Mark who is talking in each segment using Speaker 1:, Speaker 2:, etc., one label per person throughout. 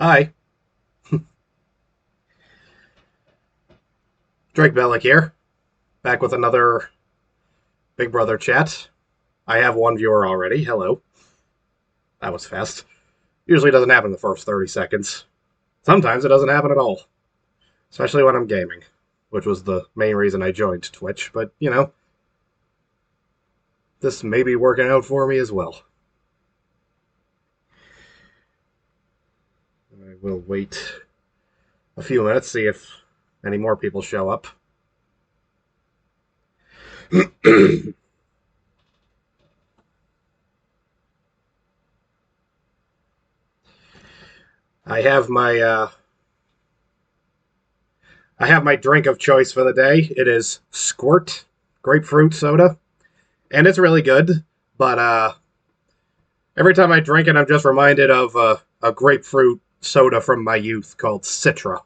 Speaker 1: Hi, Drake Bellick here, back with another Big Brother chat. I have one viewer already. Hello. That was fast. Usually doesn't happen in the first 30 seconds. Sometimes it doesn't happen at all, especially when I'm gaming, which was the main reason I joined Twitch. But, this may be working out for me as well. I will wait a few minutes, see if any more people show up. I have my I have my drink of choice for the day. It is Squirt grapefruit soda, and it's really good. But every time I drink it, I'm just reminded of a grapefruit soda from my youth called Citra.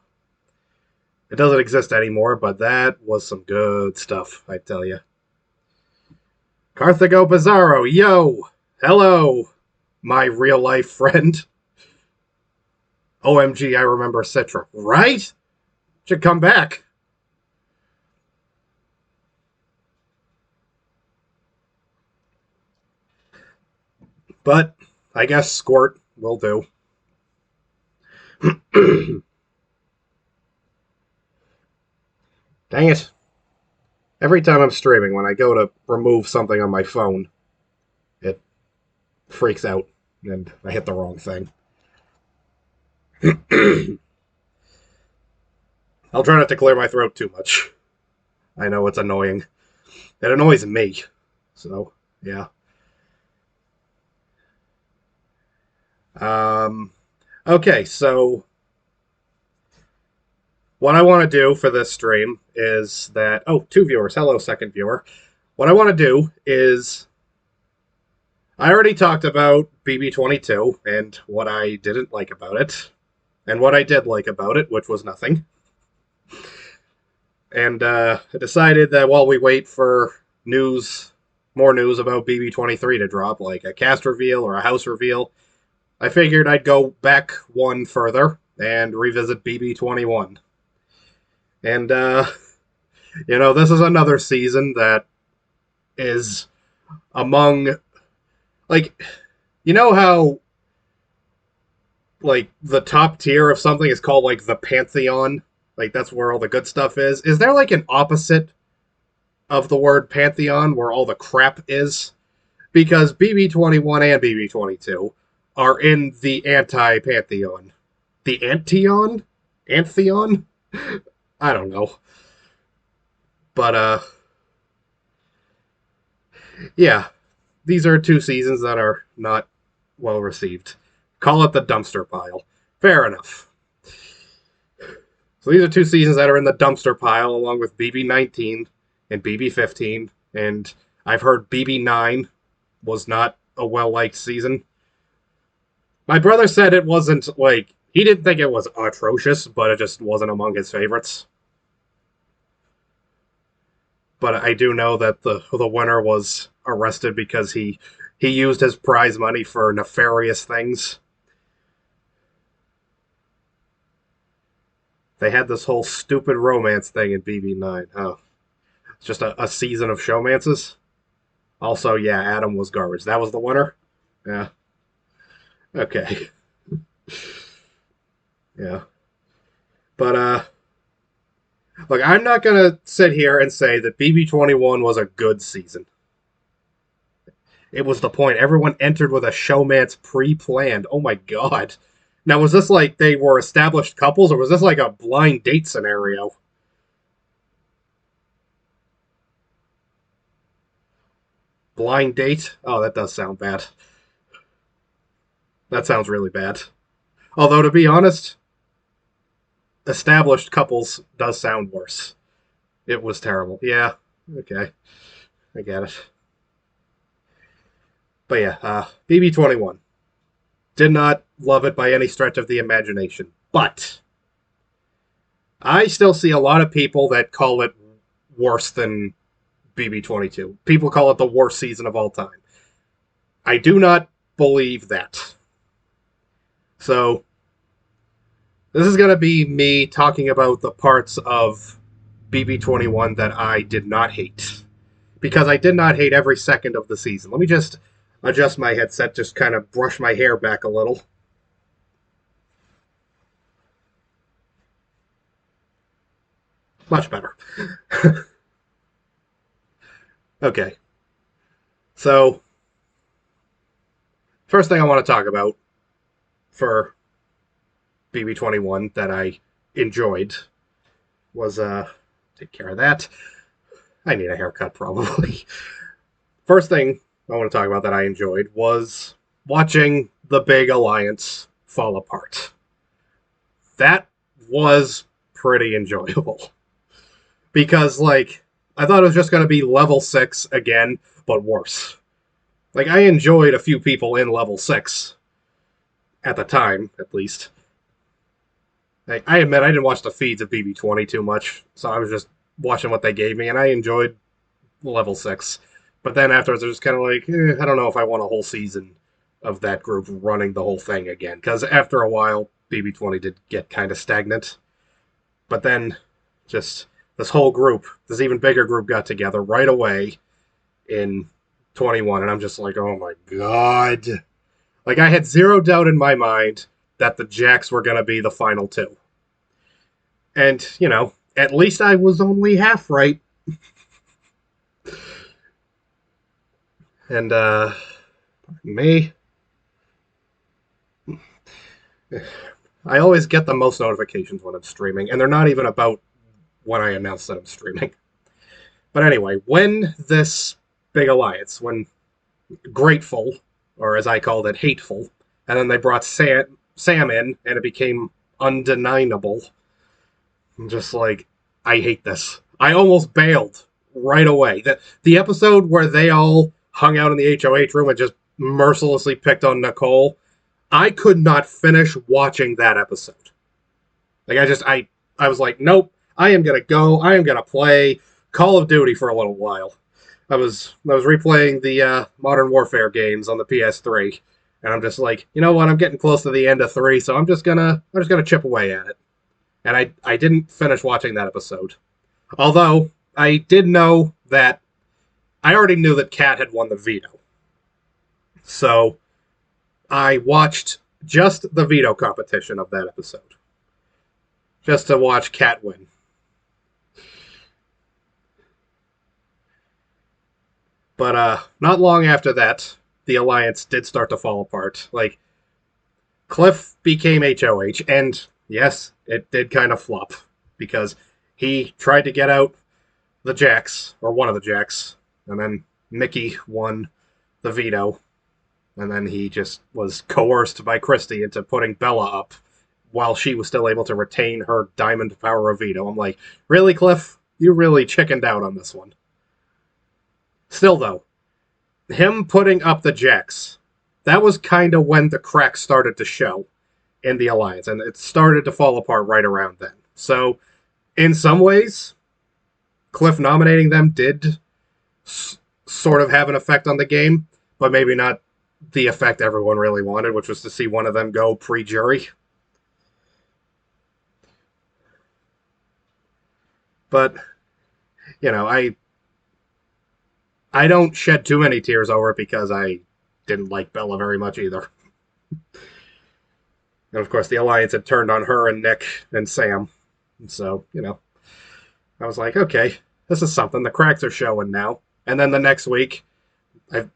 Speaker 1: It doesn't exist anymore, but that was some good stuff, I tell you. Carthago Bizarro, yo! Hello, my real life friend. OMG, I remember Citra. Right? Should come back. But I guess Squirt will do. Dang it. Every time I'm streaming, when I go to remove something on my phone, it freaks out and I hit the wrong thing. I'll try not to clear my throat too much. I know it's annoying. It annoys me. So, yeah. Um, okay, so what I want to do for this stream is that. Oh, two viewers. Hello, second viewer. What I want to do is. I already talked about BB22 and what I didn't like about it, and what I did like about it, which was nothing. And I decided that while we wait for news, more news about BB23 to drop, like a cast reveal or a house reveal, I figured I'd go back one further and revisit BB21. And, this is another season that is among, like, you know how, like, the top tier of something is called, like, the Pantheon? Like, that's where all the good stuff is. Is there, like, an opposite of the word Pantheon where all the crap is? Because BB21 and BB22 are in the anti Pantheon. The Anteon? Antheon? I don't know. But, yeah. These are two seasons that are not well received. Call it the dumpster pile. Fair enough. So these are two seasons that are in the dumpster pile, along with BB19 and BB15. And I've heard BB9 was not a well liked season. My brother said it wasn't like he didn't think it was atrocious, but it just wasn't among his favorites. But I do know that the winner was arrested because he used his prize money for nefarious things. They had this whole stupid romance thing in BB9. Oh, it's just a season of showmances. Also, yeah, Adam was garbage. That was the winner? Yeah. Okay. Yeah. But, look, I'm not going to sit here and say that BB21 was a good season. It was the point. Everyone entered with a showmance pre planned. Oh my god. Now, was this like they were established couples, or was this like a blind date scenario? Blind date? Oh, that does sound bad. That sounds really bad. Although, to be honest, established couples does sound worse. It was terrible. Yeah, okay. I get it. But yeah, BB21. Did not love it by any stretch of the imagination. But I still see a lot of people that call it worse than BB22. People call it the worst season of all time. I do not believe that. So This is going to be me talking about the parts of BB21 that I did not hate. Because I did not hate every second of the season. Let me just adjust my headset, just kind of brush my hair back a little. Much better. Okay. So, first thing I want to talk about for BB21 that I enjoyed was, take care of that. I need a haircut, probably. First thing I want to talk about that I enjoyed was watching the big alliance fall apart. That was pretty enjoyable. Because, like, I thought it was just going to be level 6 again, but worse. Like, I enjoyed a few people in level 6. At the time, at least. Like, I admit I didn't watch the feeds of BB20 too much, so I was just watching what they gave me, and I enjoyed level 6. But then afterwards, I was kind of like, I don't know if I want a whole season of that group running the whole thing again. Because after a while, BB20 did get kind of stagnant. But then, just this whole group, this even bigger group got together right away in 21, and I'm just like, oh my god. Like, I had zero doubt in my mind that the Jacks were going to be the final two. And, you know, at least I was only half right. And, me. I always get the most notifications when I'm streaming, and they're not even about when I announce that I'm streaming. But anyway, when this big alliance, when Grateful, or as I called it, Hateful, and then they brought Sam in, and it became undeniable. I'm just like, I hate this. I almost bailed right away. The episode where they all hung out in the HOH room and just mercilessly picked on Nicole, I could not finish watching that episode. Like, I was like, nope, I am going to go, I am going to play Call of Duty for a little while. I was replaying the Modern Warfare games on the PS3, and I'm just like, you know what, I'm getting close to the end of 3, so I'm just gonna chip away at it. And I didn't finish watching that episode. Although, I did know that, I already knew that Kat had won the veto. So, I watched just the veto competition of that episode. Just to watch Kat win. But not long after that, the alliance did start to fall apart. Like, Cliff became HOH, and yes, it did kind of flop, because he tried to get out the Jacks, or one of the Jacks, and then Mickey won the veto, and then he just was coerced by Christy into putting Bella up, while she was still able to retain her diamond power of veto. I'm like, really, Cliff? You really chickened out on this one. Still, though, him putting up the Jacks, that was kind of when the cracks started to show in the alliance, and it started to fall apart right around then. So, in some ways, Cliff nominating them did sort of have an effect on the game, but maybe not the effect everyone really wanted, which was to see one of them go pre-jury. But, you know, I don't shed too many tears over it because I didn't like Bella very much either. And of course, the Alliance had turned on her and Nick and Sam. So, you know, I was like, okay, this is something. The cracks are showing now. And then the next week,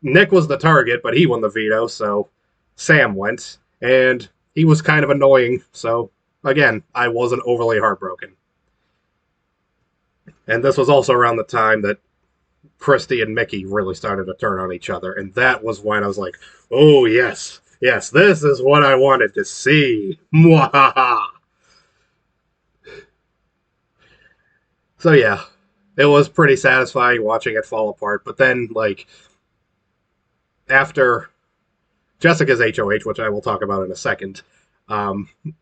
Speaker 1: Nick was the target, but he won the veto, so Sam went. And he was kind of annoying, so again, I wasn't overly heartbroken. And this was also around the time that Christy and Mickey really started to turn on each other, and that was when I was like, oh, yes, this is what I wanted to see. Mwahaha. So yeah, it was pretty satisfying watching it fall apart, but then, like, after Jessica's HOH, which I will talk about in a second,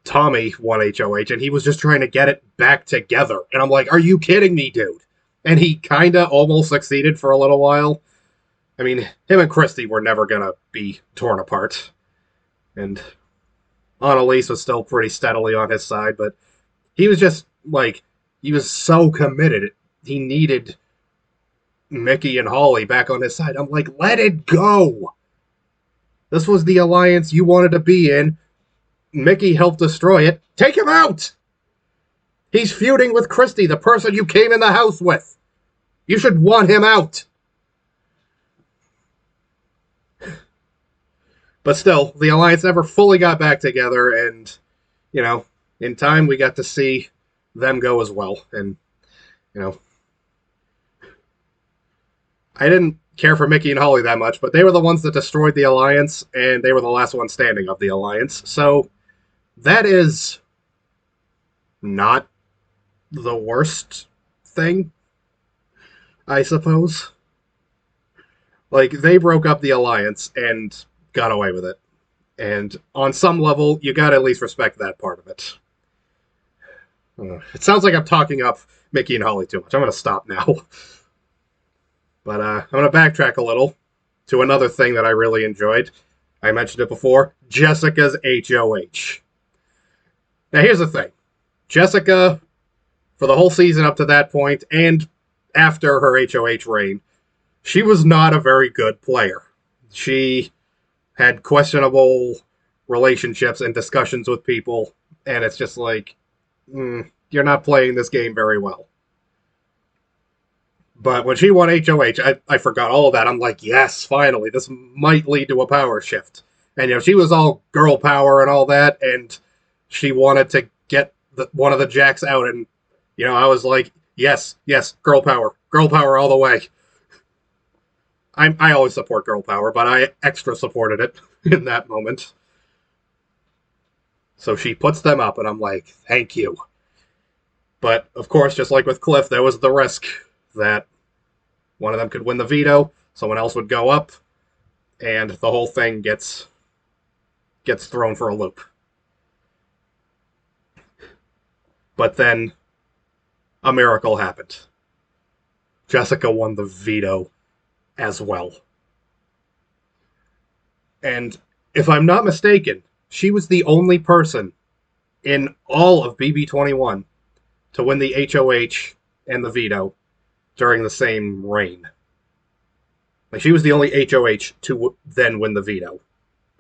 Speaker 1: Tommy won HOH, and he was just trying to get it back together, and I'm like, are you kidding me, dude? And he kind of almost succeeded for a little while. I mean, him and Christy were never going to be torn apart. And Annalise was still pretty steadily on his side, but he was just like, he was so committed. He needed Mickey and Holly back on his side. I'm like, let it go. This was the alliance you wanted to be in. Mickey helped destroy it. Take him out! He's feuding with Christy, the person you came in the house with. You should want him out. But still, the alliance never fully got back together, and, you know, in time we got to see them go as well. And, you know, I didn't care for Mickey and Holly that much, but they were the ones that destroyed the alliance, and they were the last one standing of the alliance. So that is not the worst thing, I suppose. Like, they broke up the alliance and got away with it. And on some level, you gotta at least respect that part of it. It sounds like I'm talking up Mickey and Holly too much. I'm gonna stop now. But I'm gonna backtrack a little to another thing that I really enjoyed. I mentioned it before, Jessica's HOH. Now here's the thing. Jessica, for the whole season up to that point, and after her HOH reign, she was not a very good player. She had questionable relationships and discussions with people, and it's just like, you're not playing this game very well. But when she won HOH, I forgot all of that. I'm like, yes, finally, this might lead to a power shift. And, you know, she was all girl power and all that, and she wanted to get one of the Jacks out, and, you know, I was like, yes, girl power all the way. I always support girl power, but I extra supported it in that moment. So she puts them up, and I'm like, thank you. But, of course, just like with Cliff, there was the risk that one of them could win the veto, someone else would go up, and the whole thing gets thrown for a loop. But then a miracle happened. Jessica won the veto as well. And if I'm not mistaken, she was the only person in all of BB21 to win the HOH and the veto during the same reign. Like, she was the only HOH to then win the veto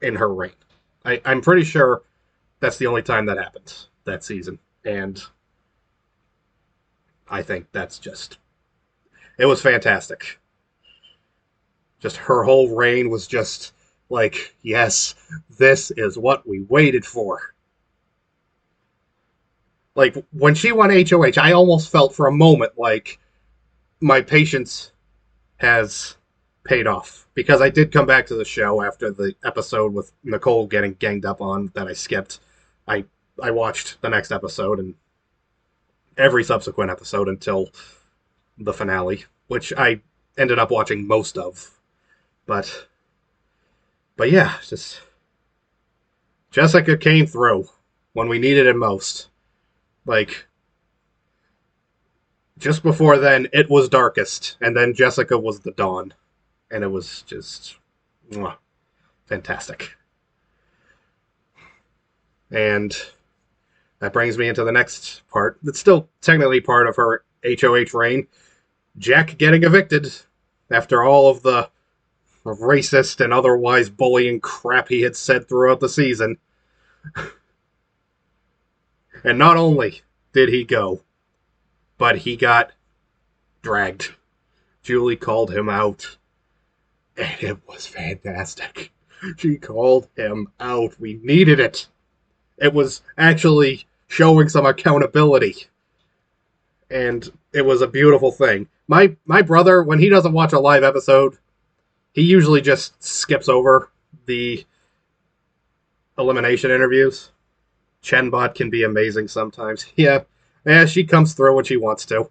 Speaker 1: in her reign. I'm pretty sure that's the only time that happened that season. And I think that's just... it was fantastic. Just her whole reign was just like, yes, this is what we waited for. Like, when she won HOH, I almost felt for a moment like my patience has paid off. Because I did come back to the show after the episode with Nicole getting ganged up on that I skipped. I watched the next episode and every subsequent episode until the finale, which I ended up watching most of. But yeah, just Jessica came through when we needed it most. Like, just before then, it was darkest, and then Jessica was the dawn, and it was just fantastic. And that brings me into the next part. It's still technically part of her HOH reign. Jack getting evicted after all of the racist and otherwise bullying crap he had said throughout the season. And not only did he go, but he got dragged. Julie called him out, and it was fantastic. She called him out. We needed it. It was actually showing some accountability. And it was a beautiful thing. My brother, when he doesn't watch a live episode, he usually just skips over the elimination interviews. Chenbot can be amazing sometimes. Yeah, she comes through when she wants to.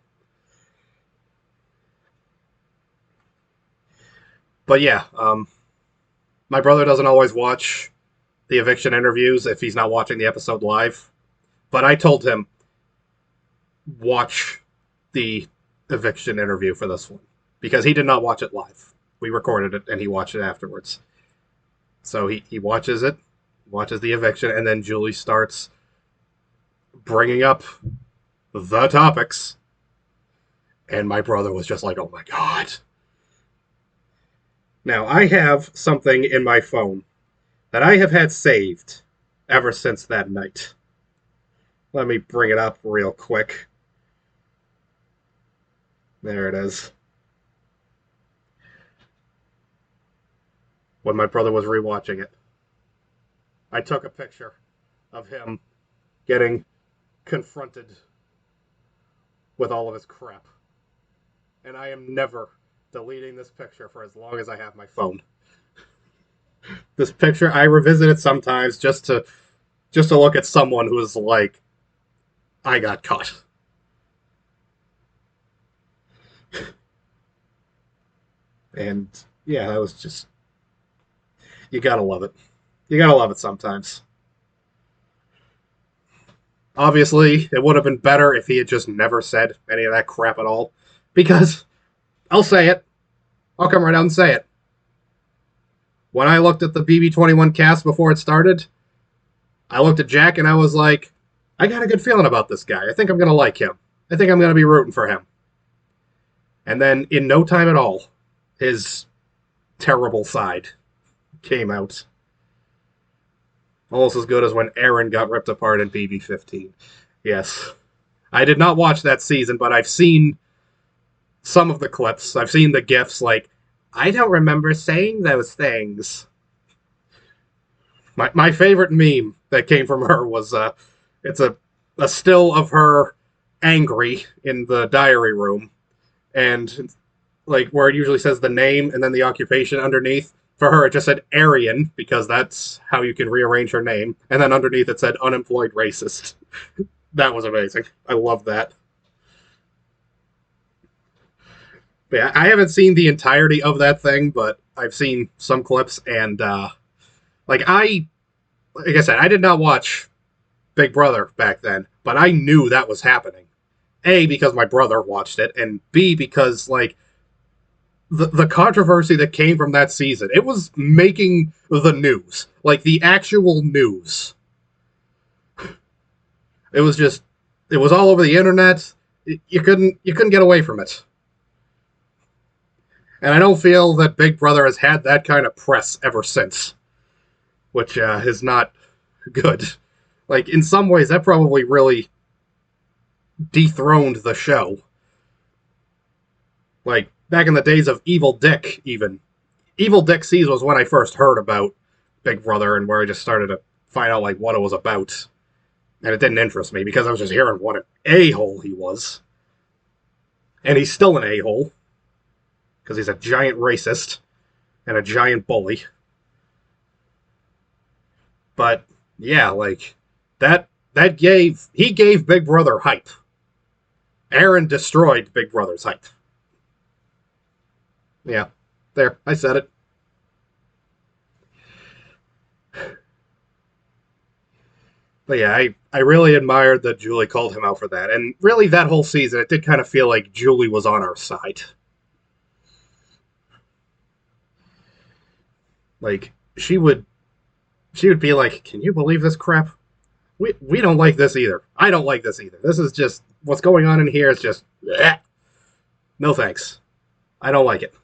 Speaker 1: But yeah, my brother doesn't always watch the eviction interviews if he's not watching the episode live. But I told him, watch the eviction interview for this one. Because he did not watch it live. We recorded it and he watched it afterwards. So he watches it, watches the eviction, and then Julie starts bringing up the topics. And my brother was just like, oh my God. Now, I have something in my phone that I have had saved ever since that night. Let me bring it up real quick. There it is. When my brother was rewatching it, I took a picture of him getting confronted with all of his crap. And I am never deleting this picture for as long as I have my phone. This picture, I revisit it sometimes just to look at someone who is like, I got caught. And yeah, that was just, you gotta love it. You gotta love it sometimes. Obviously, it would have been better if he had just never said any of that crap at all. Because, I'll say it. I'll come right out and say it. When I looked at the BB21 cast before it started, I looked at Jack and I was like, I got a good feeling about this guy. I think I'm going to like him. I think I'm going to be rooting for him. And then, in no time at all, his terrible side came out. Almost as good as when Aaron got ripped apart in BB15. Yes. I did not watch that season, but I've seen some of the clips. I've seen the GIFs, like, I don't remember saying those things. My favorite meme that came from her was, it's a still of her angry in the diary room, and, like, where it usually says the name and then the occupation underneath. For her, it just said Aryan, because that's how you can rearrange her name. And then underneath it said unemployed racist. That was amazing. I love that. But yeah, I haven't seen the entirety of that thing, but I've seen some clips, and like I said, I did not watch Big Brother back then, but I knew that was happening. A, because my brother watched it, and B, because like the controversy that came from that season, it was making the news, like the actual news. It was just, it was all over the internet. You couldn't get away from it. And I don't feel that Big Brother has had that kind of press ever since, which is not good. Like, in some ways, that probably really dethroned the show. Like, back in the days of Evil Dick, even. Evil Dick Seas was when I first heard about Big Brother, and where I just started to find out, like, what it was about. And it didn't interest me, because I was just hearing what an a-hole he was. And he's still an a-hole, because he's a giant racist and a giant bully. But yeah, like he gave Big Brother hype. Aaron destroyed Big Brother's hype. Yeah, there, I said it. But yeah, I really admired that Julie called him out for that. And really, that whole season, it did kind of feel like Julie was on our side. Like, she would be like, can you believe this crap? We don't like this either. I don't like this either. This is just, what's going on in here is just, bleh. No thanks. I don't like it.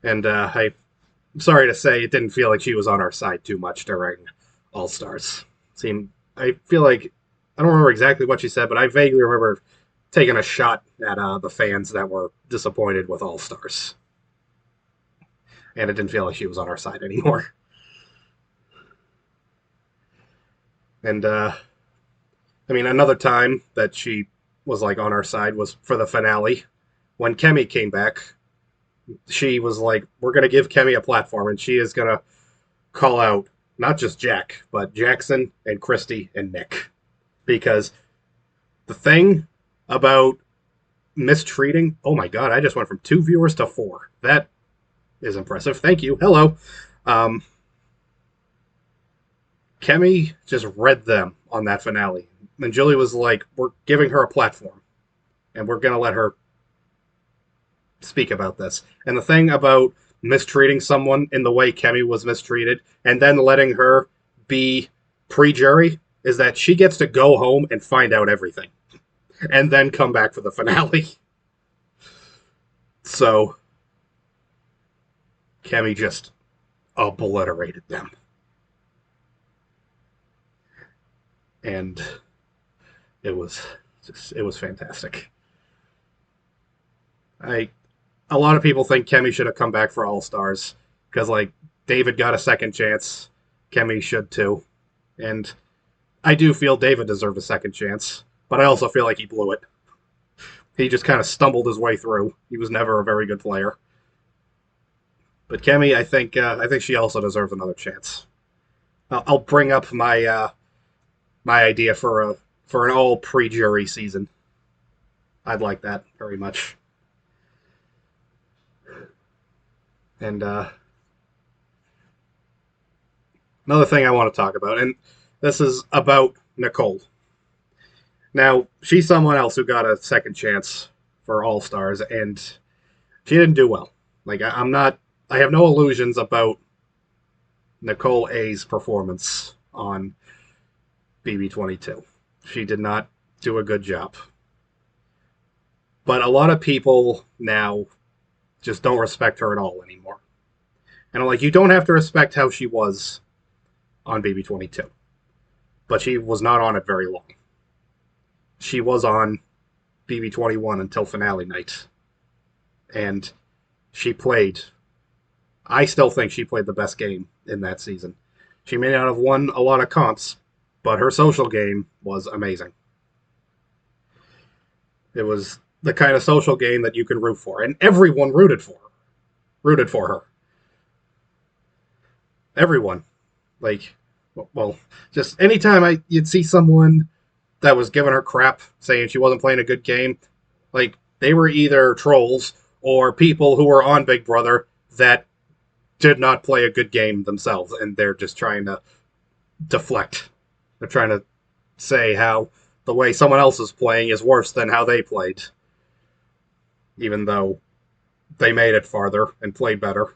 Speaker 1: And I'm sorry to say, it didn't feel like she was on our side too much during All Stars. I feel like, I don't remember exactly what she said, but I vaguely remember taking a shot at the fans that were disappointed with All Stars. And it didn't feel like she was on our side anymore. And, I mean, another time that she was, like, on our side was for the finale. When Kemi came back, she was like, we're going to give Kemi a platform, and she is going to call out not just Jack, but Jackson and Christy and Nick. Because the thing about mistreating, oh my god, I just went from 2 viewers to 4. That is impressive. Thank you. Hello. Kemi just read them on that finale. And Julie was like, we're giving her a platform. And we're going to let her speak about this. And the thing about mistreating someone in the way Kemi was mistreated and then letting her be pre-jury is that she gets to go home and find out everything and then come back for the finale. So Kemi just obliterated them. And it was fantastic. A lot of people think Kemi should have come back for All Stars because like David got a second chance, Kemi should too, and I do feel David deserved a second chance, but I also feel like he blew it. He just kind of stumbled his way through. He was never a very good player. But Kemi, I think she also deserves another chance. I'll bring up my my idea for an all pre-jury season. I'd like that very much. And another thing I want to talk about, and this is about Nicole. Now, she's someone else who got a second chance for All Stars, and she didn't do well. Like, I have no illusions about Nicole A's performance on BB22. She did not do a good job. But a lot of people now just don't respect her at all anymore. And I'm like, you don't have to respect how she was on BB22. But she was not on it very long. She was on BB21 until finale night. And she played, I still think she played the best game in that season. She may not have won a lot of comps, but her social game was amazing. It was the kind of social game that you can root for, and everyone rooted for her. Everyone, like, well, just anytime you'd see someone that was giving her crap, saying she wasn't playing a good game, like they were either trolls or people who were on Big Brother that did not play a good game themselves, and they're just trying to deflect. They're trying to say how the way someone else is playing is worse than how they played, even though they made it farther and played better.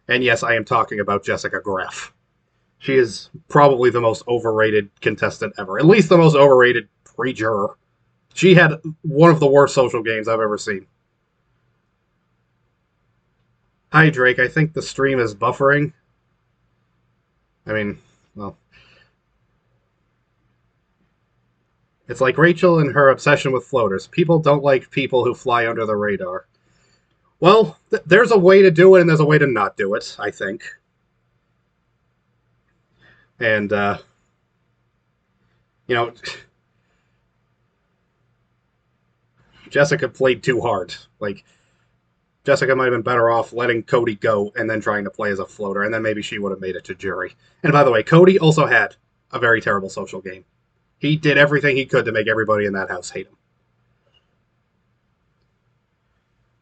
Speaker 1: And yes, I am talking about Jessica Graff. She is probably the most overrated contestant ever. At least the most overrated pre-juror. She had one of the worst social games I've ever seen. Hi, Drake. I think the stream is buffering. I mean, well, it's like Rachel and her obsession with floaters. People don't like people who fly under the radar. Well, there's a way to do it and there's a way to not do it, I think. And, you know, Jessica played too hard. Like, Jessica might have been better off letting Cody go and then trying to play as a floater, and then maybe she would have made it to jury. And by the way, Cody also had a very terrible social game. He did everything he could to make everybody in that house hate him.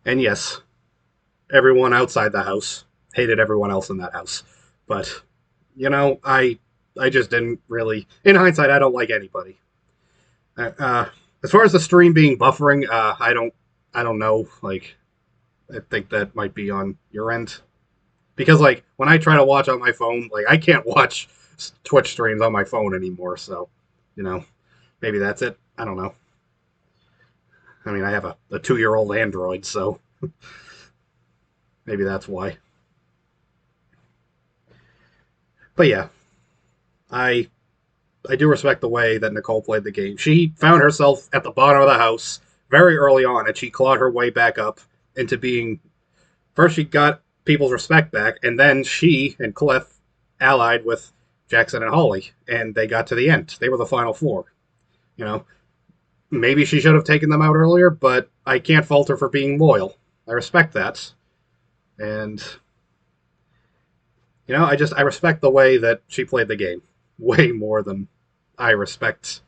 Speaker 1: And yes, everyone outside the house hated everyone else in that house. But, you know, I just didn't really... In hindsight, I don't like anybody. As far as the stream being buffering, I don't know. Like, I think that might be on your end. Because, like, when I try to watch on my phone, like, I can't watch Twitch streams on my phone anymore, so, you know, maybe that's it. I don't know. I mean, I have a 2-year-old Android, so maybe that's why. But yeah, I do respect the way that Nicole played the game. She found herself at the bottom of the house very early on, and she clawed her way back up into being... First, she got people's respect back, and then she and Cliff allied with Jackson and Holly, and they got to the end. They were the final four. You know, maybe she should have taken them out earlier, but I can't fault her for being loyal. I respect that. And, you know, I respect the way that she played the game way more than I respect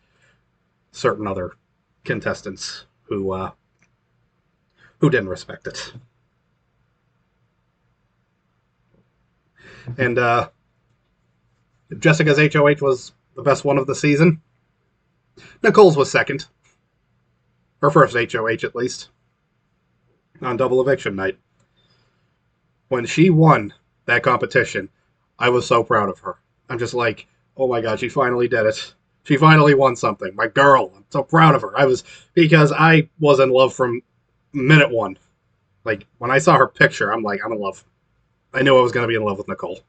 Speaker 1: certain other contestants who didn't respect it. And Jessica's HOH was the best one of the season. Nicole's was second. Her first HOH, at least. On double eviction night. when she won that competition, I was so proud of her. I'm just like, oh my god, she finally did it. She finally won something. My girl. I'm so proud of her. Because I was in love from minute one. Like, when I saw her picture, I'm like, I'm in love. I knew I was going to be in love with Nicole.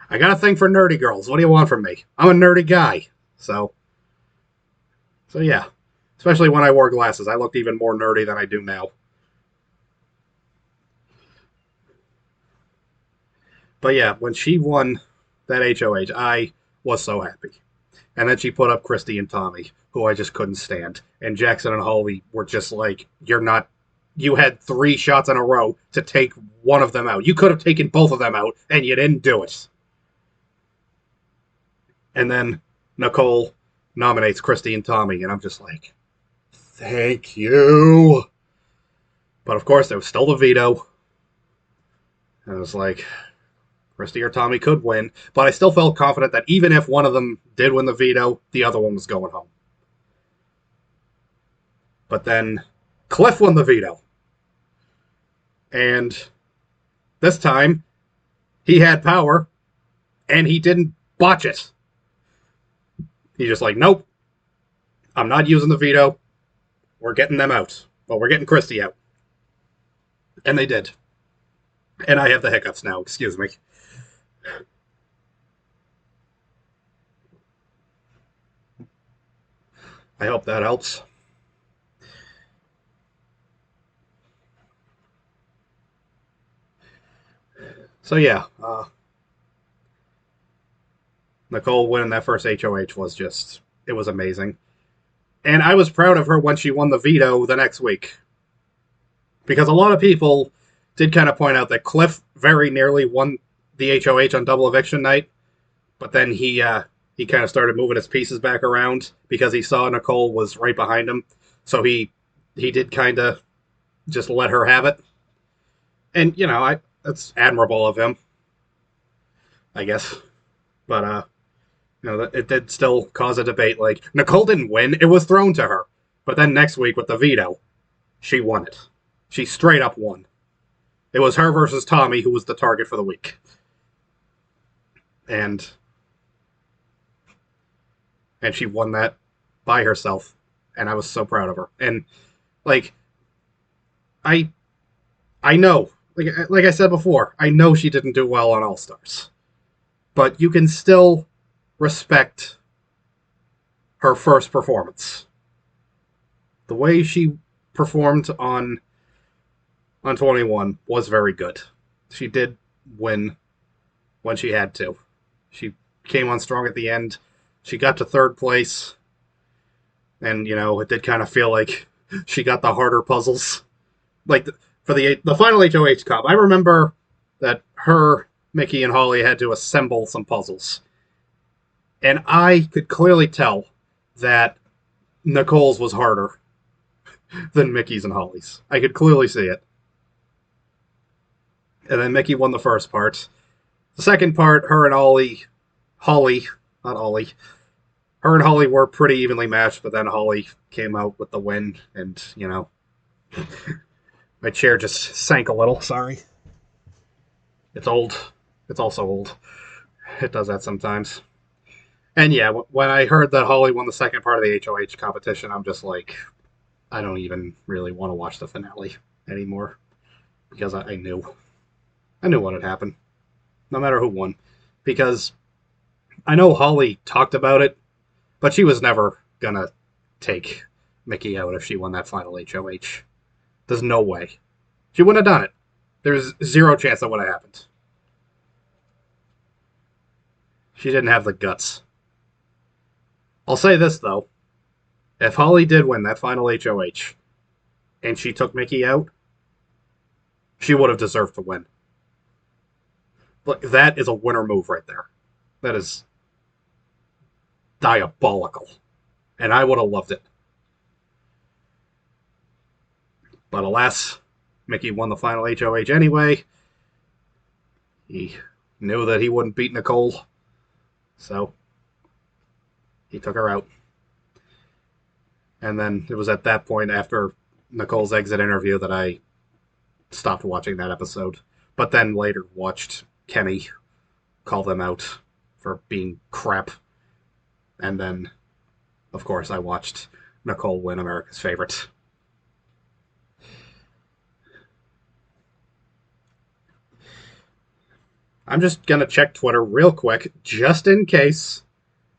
Speaker 1: I got a thing for nerdy girls. What do you want from me? I'm a nerdy guy. So yeah. Especially when I wore glasses. I looked even more nerdy than I do now. But yeah, when she won that HOH, I was so happy. And then she put up Christy and Tommy, who I just couldn't stand. And Jackson and Holly were just like, you're not. You had 3 shots in a row to take one of them out. You could have taken both of them out, and you didn't do it. And then Nicole nominates Christy and Tommy, and I'm just like, thank you. But of course, there was still the veto. And I was like, Christy or Tommy could win, but I still felt confident that even if one of them did win the veto, the other one was going home. But then Cliff won the veto. And this time, he had power, and he didn't botch it. He's just like, nope, I'm not using the veto. We're getting them out. Well, we're getting Christy out. And they did. And I have the hiccups now, excuse me. I hope that helps. So yeah, Nicole winning that first HOH was just, it was amazing. And I was proud of her when she won the veto the next week. Because a lot of people did kind of point out that Cliff very nearly won the HOH on double eviction night, but then he kind of started moving his pieces back around because he saw Nicole was right behind him. So he did kind of just let her have it. And, that's admirable of him, I guess. But, it did still cause a debate. Like, Nicole didn't win. It was thrown to her. But then next week with the veto, she won it. She straight up won. It was her versus Tommy who was the target for the week. And she won that by herself. And I was so proud of her. And, like, I know, like I said before, I know she didn't do well on All Stars. But you can still respect her first performance. The way she performed on 21 was very good. She did win when she had to. She came on strong at the end. She got to 3rd place. And, it did kind of feel like she got the harder puzzles. Like, for the final HOH Cup, I remember that her, Mickey, and Holly had to assemble some puzzles. And I could clearly tell that Nicole's was harder than Mickey's and Holly's. I could clearly see it. And then Mickey won the first part. The second part, her and Holly, not Ollie, her and Holly were pretty evenly matched, but then Holly came out with the win, and, my chair just sank a little, sorry. It's old. It's also old. It does that sometimes. And yeah, when I heard that Holly won the second part of the HOH competition, I'm just like, I don't even really want to watch the finale anymore. Because I knew. I knew what had happened. No matter who won. Because I know Holly talked about it, but she was never going to take Mickey out if she won that final HOH. There's no way. She wouldn't have done it. There's 0 chance that would have happened. She didn't have the guts. I'll say this, though. If Holly did win that final HOH and she took Mickey out, she would have deserved to win. Look, that is a winner move right there. That is diabolical. And I would have loved it. But alas, Mickey won the final HOH anyway. He knew that he wouldn't beat Nicole. So he took her out. And then it was at that point, after Nicole's exit interview, that I stopped watching that episode. But then later watched Kenny call them out for being crap. And then, of course, I watched Nicole win America's Favorite. I'm just going to check Twitter real quick, just in case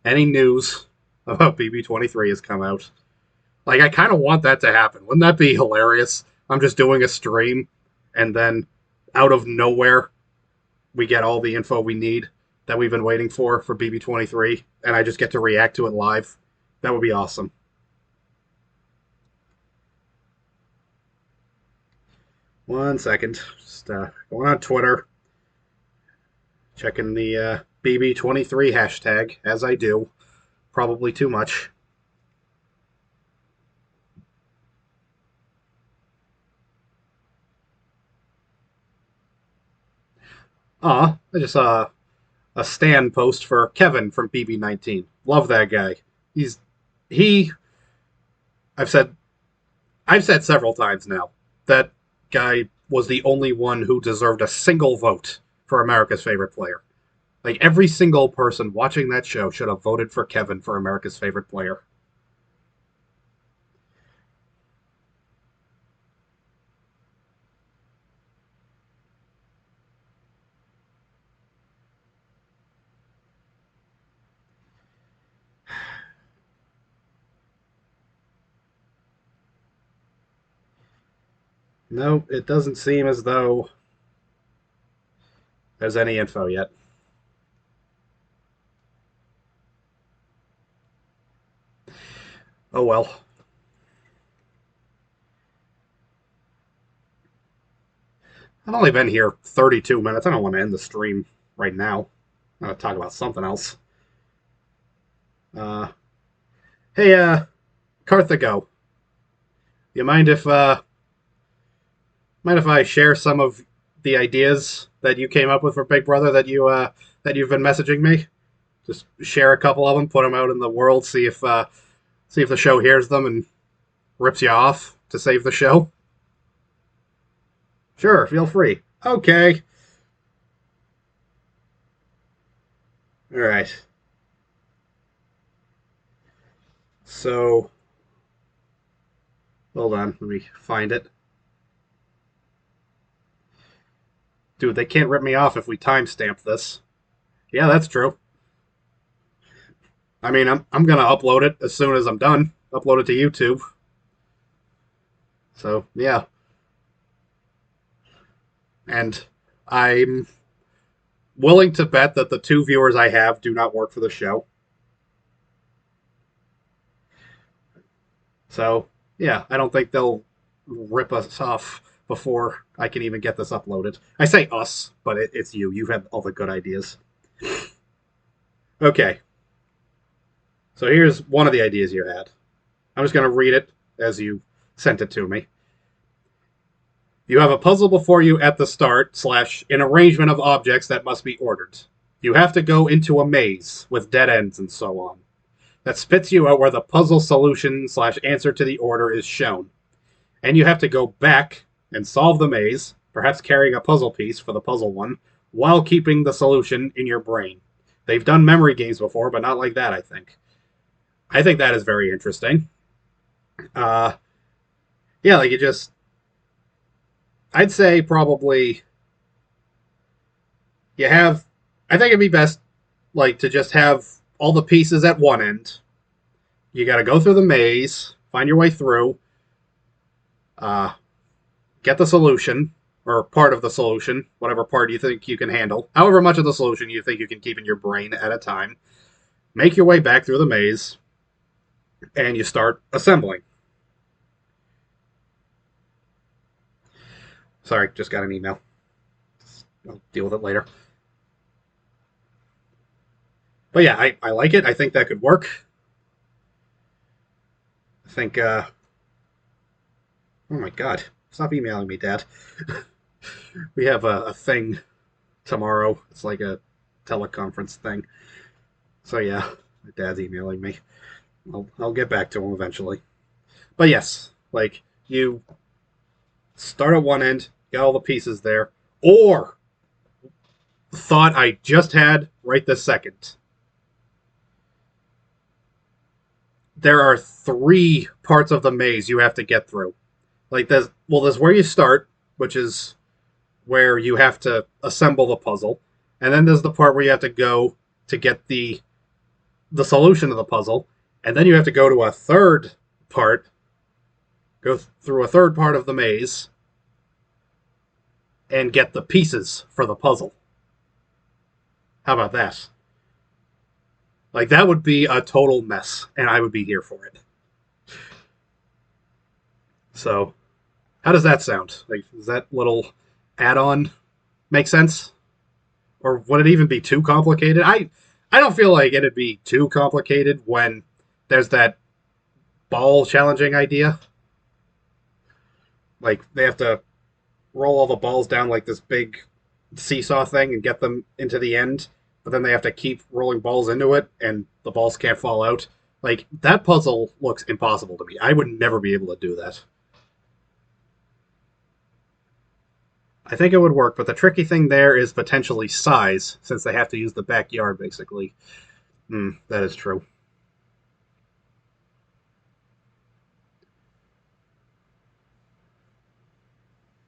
Speaker 1: any news about BB23 has come out. Like, I kind of want that to happen. Wouldn't that be hilarious? I'm just doing a stream, and then out of nowhere, we get all the info we need that we've been waiting for BB23, and I just get to react to it live. That would be awesome. One second. Just going on Twitter, checking the BB23 hashtag, as I do. Probably too much. I just saw a stand post for Kevin from BB19. Love that guy. He. I've said several times now that guy was the only one who deserved a single vote for America's Favorite Player. Like every single person watching that show should have voted for Kevin for America's Favorite Player. No, it doesn't seem as though there's any info yet. Oh well. I've only been here 32 minutes. I don't want to end the stream right now. I'm going to talk about something else. Uh, hey, Carthago, you mind if I share some of the ideas that you came up with for Big Brother that you've been messaging me? Just share a couple of them, put them out in the world, see if the show hears them and rips you off to save the show. Sure, feel free. Okay. All right. So, hold on, let me find it. Dude, they can't rip me off if we timestamp this. Yeah, that's true. I mean, I'm gonna upload it as soon as I'm done. Upload it to YouTube. So yeah, and I'm willing to bet that the 2 viewers I have do not work for the show. So yeah, I don't think they'll rip us off before I can even get this uploaded. I say us, but it's you. You've had all the good ideas. Okay. So here's one of the ideas you had. I'm just going to read it as you sent it to me. You have a puzzle before you at the start, / an arrangement of objects that must be ordered. You have to go into a maze with dead ends and so on. That spits you out where the puzzle solution / answer to the order is shown. And you have to go back and solve the maze, perhaps carrying a puzzle piece for the puzzle one, while keeping the solution in your brain. They've done memory games before, but not like that, I think. I think that is very interesting. Yeah, like I'd say probably I think it'd be best, like, to just have all the pieces at one end. You got to go through the maze, find your way through, get the solution, or part of the solution, whatever part you think you can handle, however much of the solution you think you can keep in your brain at a time. Make your way back through the maze, and you start assembling. Sorry, just got an email. I'll deal with it later. But yeah, I like it. I think that could work. I think, oh my god. Stop emailing me, Dad. We have a thing tomorrow. It's like a teleconference thing. So yeah, my dad's emailing me. I'll get back to him eventually. But yes, like, you start at one end, Got all the pieces there. Or, thought I just had right this second. There are 3 parts of the maze you have to get through. Like, there's where you start, which is where you have to assemble the puzzle. And then there's the part where you have to go to get the solution to the puzzle. And then you have to go to a third part, go through a third part of the maze, and get the pieces for the puzzle. How about that? Like, that would be a total mess, and I would be here for it. So, how does that sound? Like, does that little add-on make sense? Or would it even be too complicated? I don't feel like it'd be too complicated when there's that ball challenging idea. Like, they have to roll all the balls down like this big seesaw thing and get them into the end, but then they have to keep rolling balls into it and the balls can't fall out. Like, that puzzle looks impossible to me. I would never be able to do that. I think it would work, but the tricky thing there is potentially size, since they have to use the backyard, basically. That is true.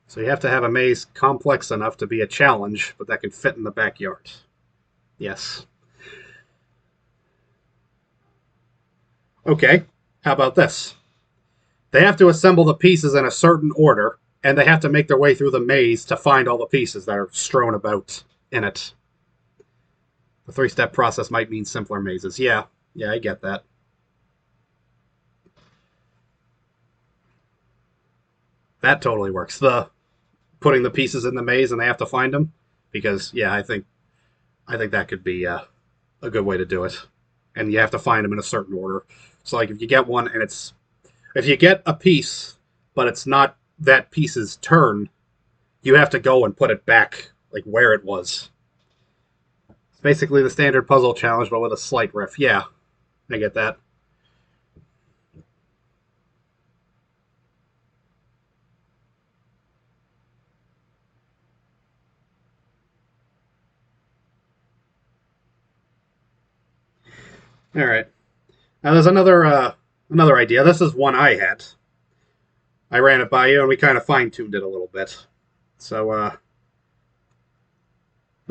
Speaker 1: So you have to have a maze complex enough to be a challenge, but that can fit in the backyard. Yes. Okay, how about this? They have to assemble the pieces in a certain order, and they have to make their way through the maze to find all the pieces that are strewn about in it. The 3-step process might mean simpler mazes. Yeah, I get that. That totally works. The putting the pieces in the maze and they have to find them, because yeah, I think that could be a good way to do it. And you have to find them in a certain order. So like if you get one and if you get a piece, but it's not that piece's turn, you have to go and put it back like where it was. It's basically the standard puzzle challenge, but with a slight riff. Yeah, I get that. All right. Now there's another idea. This is one I had. I ran it by you, and we kind of fine tuned it a little bit. So,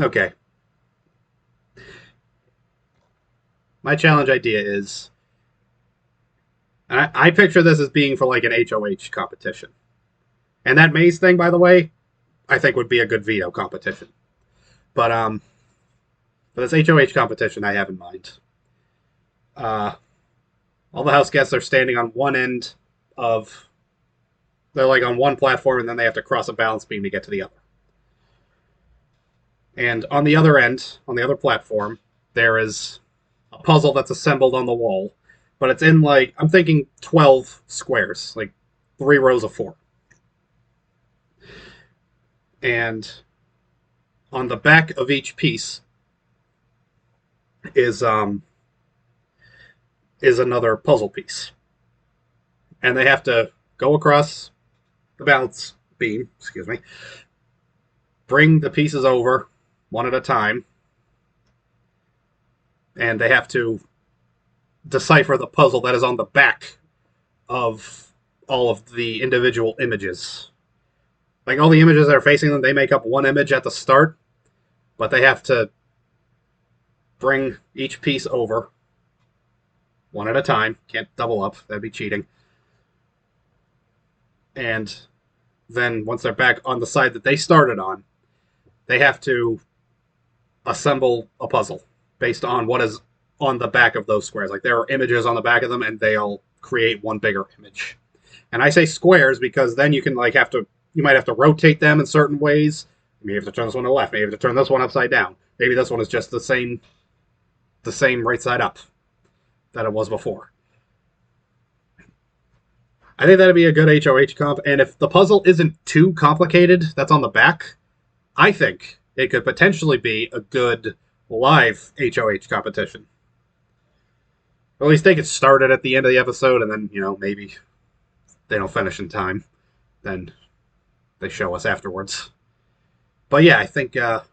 Speaker 1: okay. My challenge idea is, I picture this as being for like an HOH competition, and that maze thing, by the way, I think would be a good veto competition. But for this HOH competition, I have in mind, uh, all the house guests are standing on one end of, they're like on one platform, and then they have to cross a balance beam to get to the other. And on the other end, on the other platform, there is a puzzle that's assembled on the wall, but it's in like, I'm thinking 12 squares, like 3 rows of 4. And on the back of each piece is another puzzle piece. And they have to go across the balance beam, bring the pieces over one at a time, and they have to decipher the puzzle that is on the back of all of the individual images. Like all the images that are facing them, they make up one image at the start, but they have to bring each piece over one at a time. Can't double up, that'd be cheating. And then once they're back on the side that they started on, they have to assemble a puzzle based on what is on the back of those squares. Like there are images on the back of them, and they all create one bigger image. And I say squares because then you can you might have to rotate them in certain ways. Maybe you have to turn this one to the left. Maybe you have to turn this one upside down. Maybe this one is just the same right side up that it was before. I think that'd be a good HOH comp. And if the puzzle isn't too complicated, that's on the back, I think it could potentially be a good live HOH competition. Or at least they could start it at the end of the episode, and then, maybe they don't finish in time. Then they show us afterwards. But yeah, I think that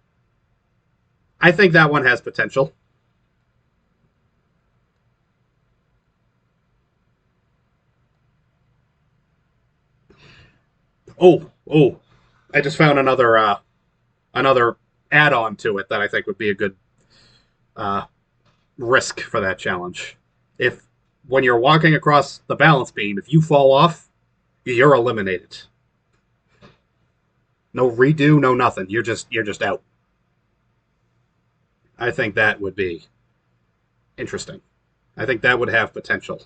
Speaker 1: one has potential. Oh! I just found another add-on to it that I think would be a good uh, risk for that challenge. If when you're walking across the balance beam, if you fall off, you're eliminated. No redo, no nothing. You're just out. I think that would be interesting. I think that would have potential.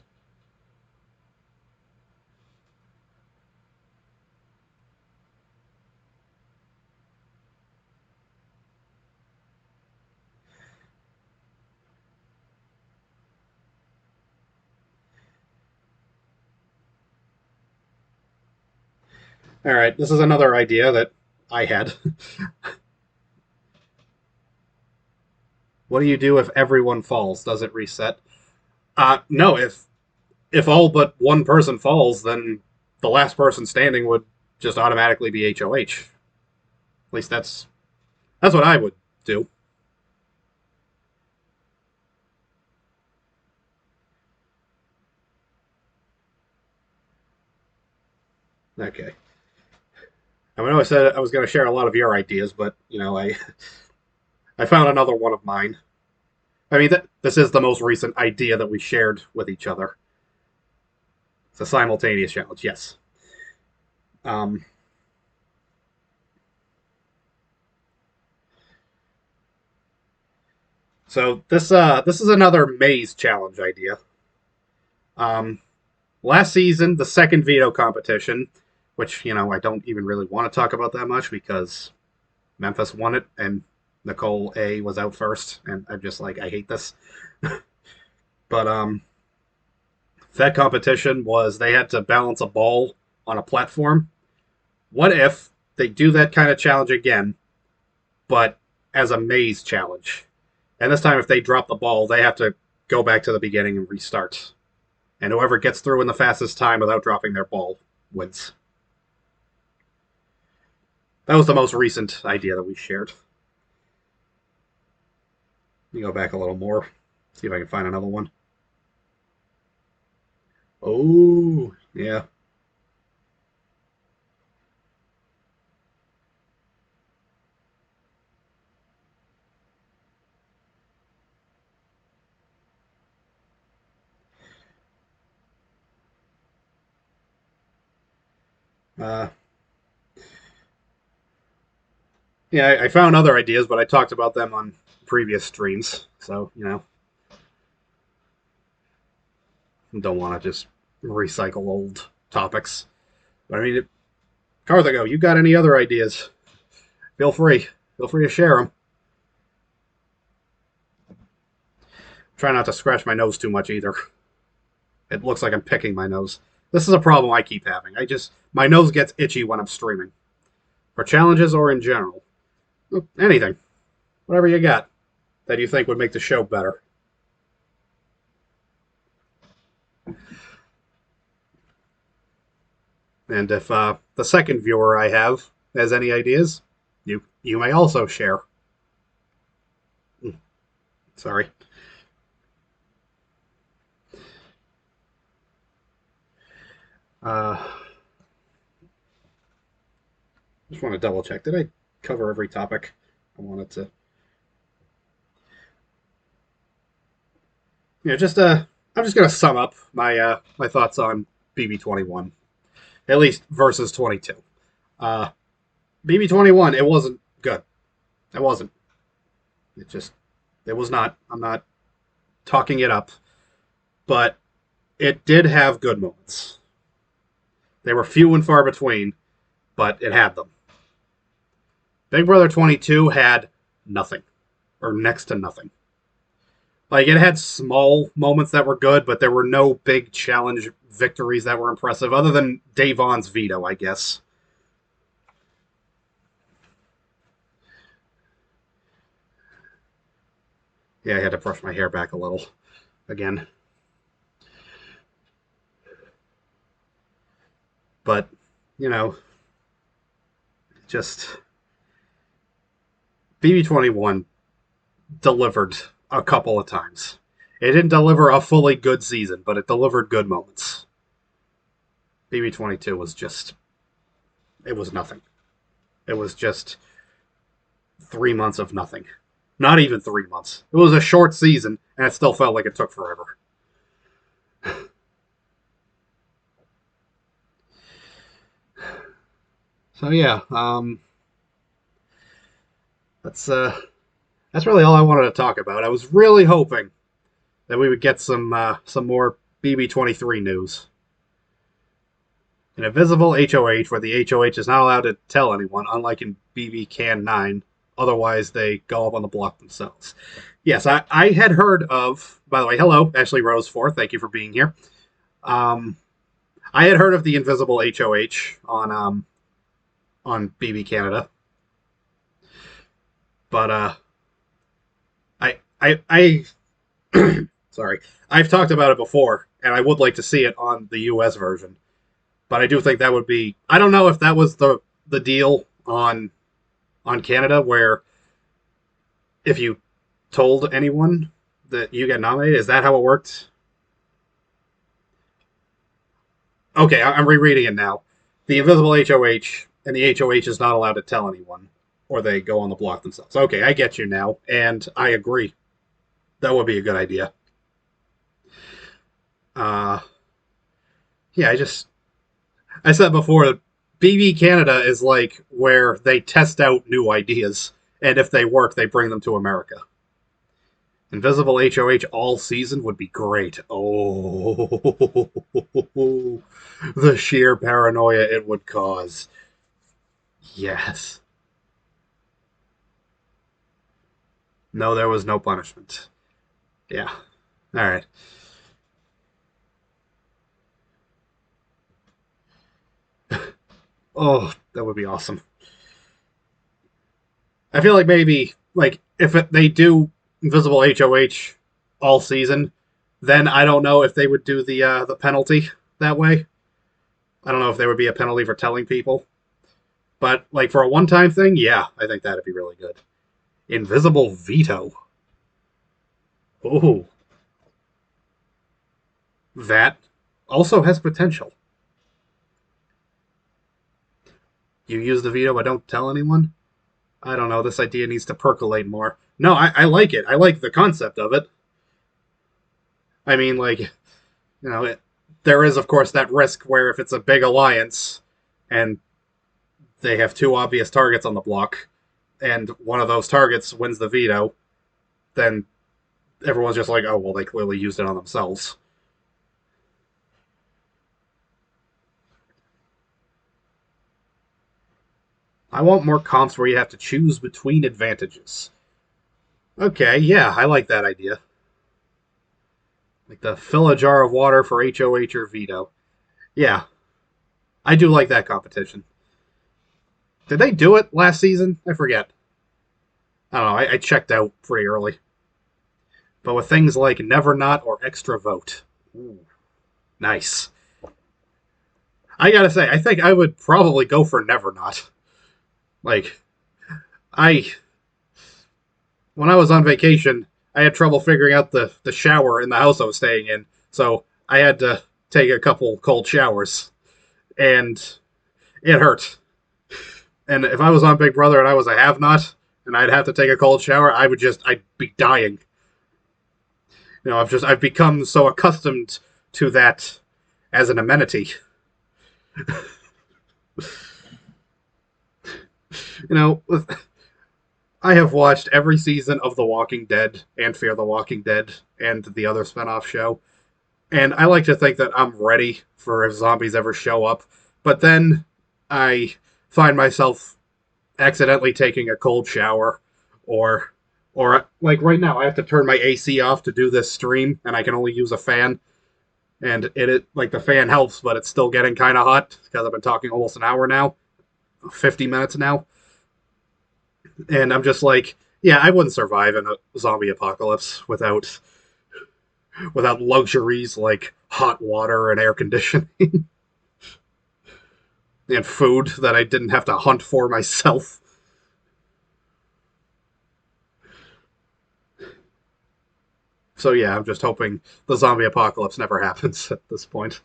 Speaker 1: All right, this is another idea that I had. What do you do if everyone falls? Does it reset? No. If all but one person falls, then the last person standing would just automatically be HOH. At least that's what I would do. Okay. I know I said I was going to share a lot of your ideas, but I found another one of mine. I mean, this is the most recent idea that we shared with each other. It's a simultaneous challenge, yes. Um, so this is another maze challenge idea. Um, Last season, the second veto competition, which I don't even really want to talk about that much because Memphis won it and Nicole A was out first, and I'm just like I hate this. But that competition was they had to balance a ball on a platform. What if they do that kind of challenge again, but as a maze challenge? And this time, if they drop the ball, they have to go back to the beginning and restart. And whoever gets through in the fastest time without dropping their ball wins. That was the most recent idea that we shared. Let me go back a little more, see if I can find another one. Oh, yeah. Uh, yeah, I found other ideas, but I talked about them on previous streams. So, don't want to just recycle old topics. But I mean, Carthago, you got any other ideas? Feel free. Feel free to share them. Try not to scratch my nose too much either. It looks like I'm picking my nose. This is a problem I keep having. My nose gets itchy when I'm streaming. For challenges or in general. Anything. Whatever you got that you think would make the show better. And if the second viewer I have has any ideas, you may also share. Sorry. Uh, just want to double check. Did I cover every topic I wanted to? Just I'm just gonna sum up my thoughts on BB21, at least versus 22. Uh, BB21, it wasn't good. It wasn't. It just it was not. I'm not talking it up, but it did have good moments. They were few and far between, but it had them. Big Brother 22 had nothing, or next to nothing. Like, it had small moments that were good, but there were no big challenge victories that were impressive, other than Davon's veto, I guess. Yeah, I had to brush my hair back a little again. But, you know, just BB21 delivered a couple of times. It didn't deliver a fully good season, but it delivered good moments. BB22 was just, it was nothing. It was just 3 months of nothing. Not even 3 months. It was a short season, and it still felt like it took forever. So yeah, that's really all I wanted to talk about. I was really hoping that we would get some more BB23 news. An invisible HOH where the HOH is not allowed to tell anyone, unlike in BB Can 9. Otherwise, they go up on the block themselves. Yes, I had heard of, by the way, hello, Ashley Rose4, thank you for being here. I had heard of the invisible HOH on BB Canada. But I sorry, I've talked about it before, and I would like to see it on the US version. But I do think that would be. I don't know if that was the deal on Canada, where if you told anyone that you get nominated, is that how it worked? Okay, I'm rereading it now. The invisible HOH and the HOH is not allowed to tell anyone, or they go on the block themselves. Okay, I get you now, and I agree. That would be a good idea. Yeah, I said before, BB Canada is like where they test out new ideas, and if they work, they bring them to America. Invisible HOH all season would be great. Oh, the sheer paranoia it would cause. Yes. No, there was no punishment. Yeah. All right. Oh, that would be awesome. I feel like maybe like if they do Invisible HOH all season, then I don't know if they would do the penalty that way. I don't know if there would be a penalty for telling people, but like for a one time thing, yeah, I think that'd be really good. Invisible veto. Oh, that also has potential. You use the veto, but don't tell anyone. I don't know. This idea needs to percolate more. No, I like it. I like the concept of it. I mean, like, there is, of course, that risk where if it's a big alliance and they have two obvious targets on the block, and one of those targets wins the veto, then everyone's just like, oh, well, they clearly used it on themselves. I want more comps where you have to choose between advantages. Okay, yeah, I like that idea. Like the fill a jar of water for HOH or veto. Yeah, I do like that competition. Did they do it last season? I forget. I don't know. I checked out pretty early. But with things like Never Not or Extra Vote. Ooh, nice. I gotta say, I think I would probably go for Never Not. Like, I. When I was on vacation, I had trouble figuring out the shower in the house I was staying in. So I had to take a couple cold showers. And it hurt. And if I was on Big Brother and I was a have not, and I'd have to take a cold shower, I'd be dying. I've become so accustomed to that as an amenity. you know, I have watched every season of The Walking Dead and Fear the Walking Dead and the other spinoff show, and I like to think that I'm ready for if zombies ever show up. But then I find myself accidentally taking a cold shower, or like right now, I have to turn my AC off to do this stream, and I can only use a fan. And it like the fan helps, but it's still getting kind of hot because I've been talking almost an hour now, 50 minutes now, and I'm just like, yeah, I wouldn't survive in a zombie apocalypse without luxuries like hot water and air conditioning. and food that I didn't have to hunt for myself. So yeah, I'm just hoping the zombie apocalypse never happens at this point.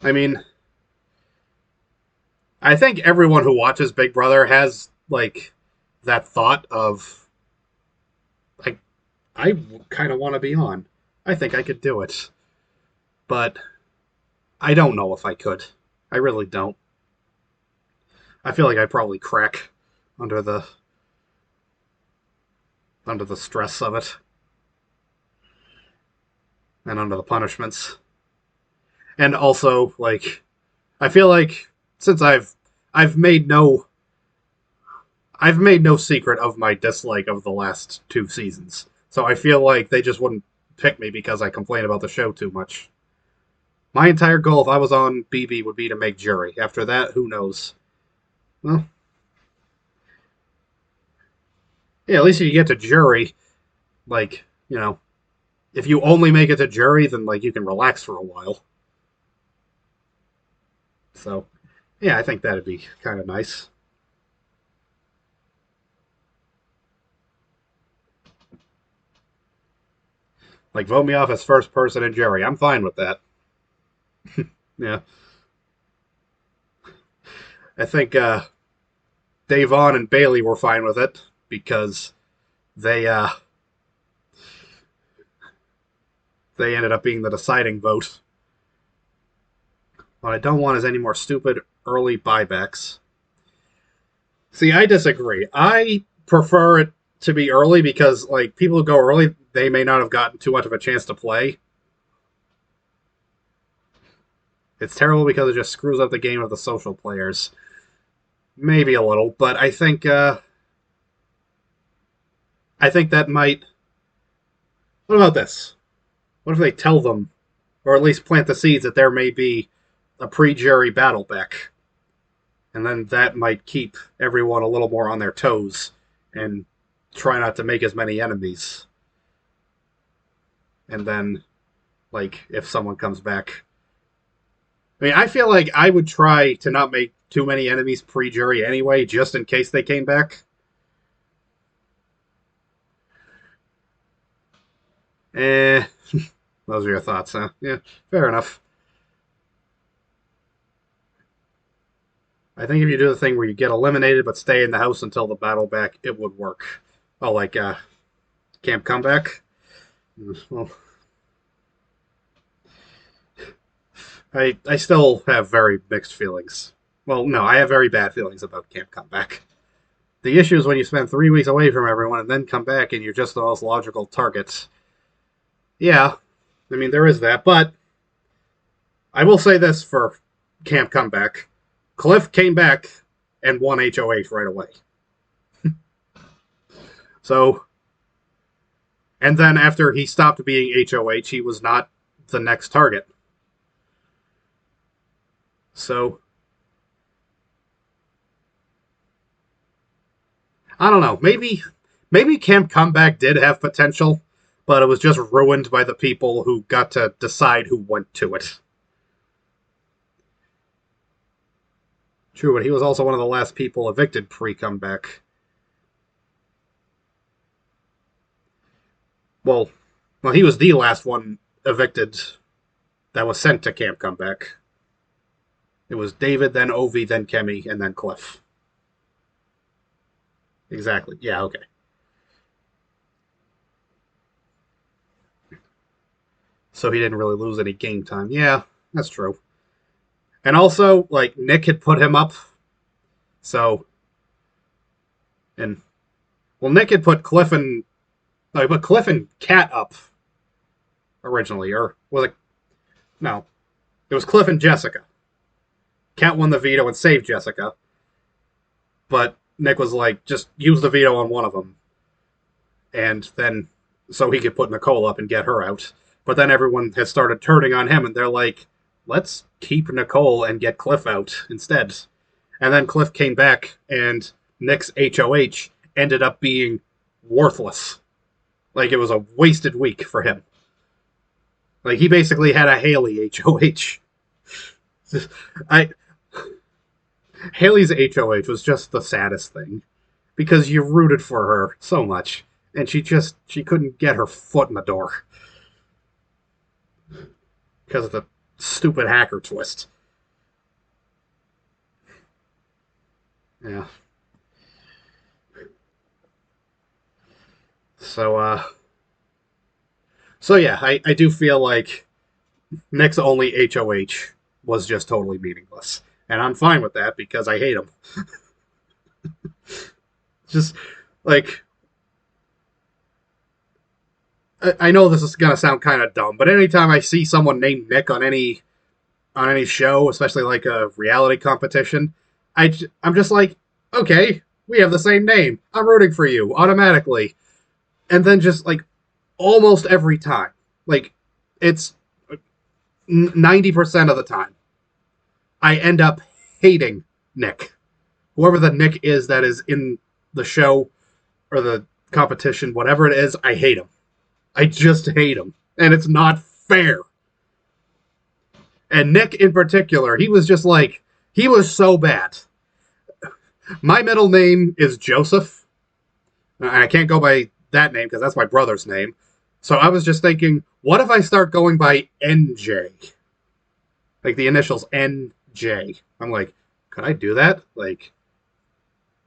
Speaker 1: I mean, I think everyone who watches Big Brother has like that thought of like I kind of want to be on. I think I could do it, but I don't know if I could. I really don't. I feel like I'd probably crack under the under the stress of it and under the punishments. And also, like, I feel like since I've made no I've made no secret of my dislike of the last two seasons. So I feel like they just wouldn't pick me because I complain about the show too much. My entire goal if I was on BB would be to make jury. After that, who knows? Well, yeah, at least if you get to jury, like, if you only make it to jury, then like you can relax for a while. So, yeah, I think that'd be kind of nice. Like, vote me off as first person in jury. I'm fine with that. Yeah, I think Davon and Bailey were fine with it because they they ended up being the deciding vote. What I don't want is any more stupid early buybacks. See, I disagree. I prefer it to be early because, like, people who go early, they may not have gotten too much of a chance to play. It's terrible because it just screws up the game of the social players. Maybe a little, but I think that might. What about this? What if they tell them, or at least plant the seeds that there may be a pre-jury battle back, and then that might keep everyone a little more on their toes and try not to make as many enemies. And then, like, if someone comes back, I mean, I feel like I would try to not make too many enemies pre-jury anyway, just in case they came back. Eh, those are your thoughts, huh? Yeah, fair enough. I think if you do the thing where you get eliminated but stay in the house until the battle back, it would work. Oh, like Camp Comeback. Well, I still have very mixed feelings. Well, no, I have very bad feelings about Camp Comeback. The issue is when you spend 3 weeks away from everyone and then come back and you're just the most logical target. Yeah, I mean there is that, but I will say this for Camp Comeback: Cliff came back and won HOH right away. So, and then after he stopped being HOH, he was not the next target. So, I don't know. Maybe Camp Comeback did have potential, but it was just ruined by the people who got to decide who went to it. True, but he was also one of the last people evicted pre-comeback. Well, well, he was the last one evicted that was sent to Camp Comeback. It was David, then Ovi, then Kemi, and then Cliff. Exactly. Yeah, okay. So he didn't really lose any game time. Yeah, that's true. And also, like, Nick had put him up. So, and, well, Nick had put Cliff and, no, he put Cliff and Cat up originally. Or was it, no, it was Cliff and Jessica. Cat won the veto and saved Jessica. But Nick was like, just use the veto on one of them. And then, so he could put Nicole up and get her out. But then everyone has started turning on him, and they're like, let's keep Nicole and get Cliff out instead. And then Cliff came back, and Nick's HOH ended up being worthless. Like, it was a wasted week for him. Like, he basically had a Haley HOH. I Haley's HOH was just the saddest thing because you rooted for her so much, and she couldn't get her foot in the door because of the stupid hacker twist. Yeah. So yeah, I do feel like Nick's only HOH was just totally meaningless. And I'm fine with that because I hate him. Just like I know this is gonna sound kind of dumb, but anytime I see someone named Nick on any show, especially like a reality competition, I'm just like, okay, we have the same name. I'm rooting for you automatically. And then just like almost every time, like it's 90% of the time, I end up hating Nick. Whoever the Nick is that is in the show or the competition, whatever it is, I hate him. I just hate him. And it's not fair. And Nick in particular, he was just like, he was so bad. My middle name is Joseph. And I can't go by that name because that's my brother's name. So I was just thinking, what if I start going by NJ? Like the initials NJ. I'm like, could I do that? Like,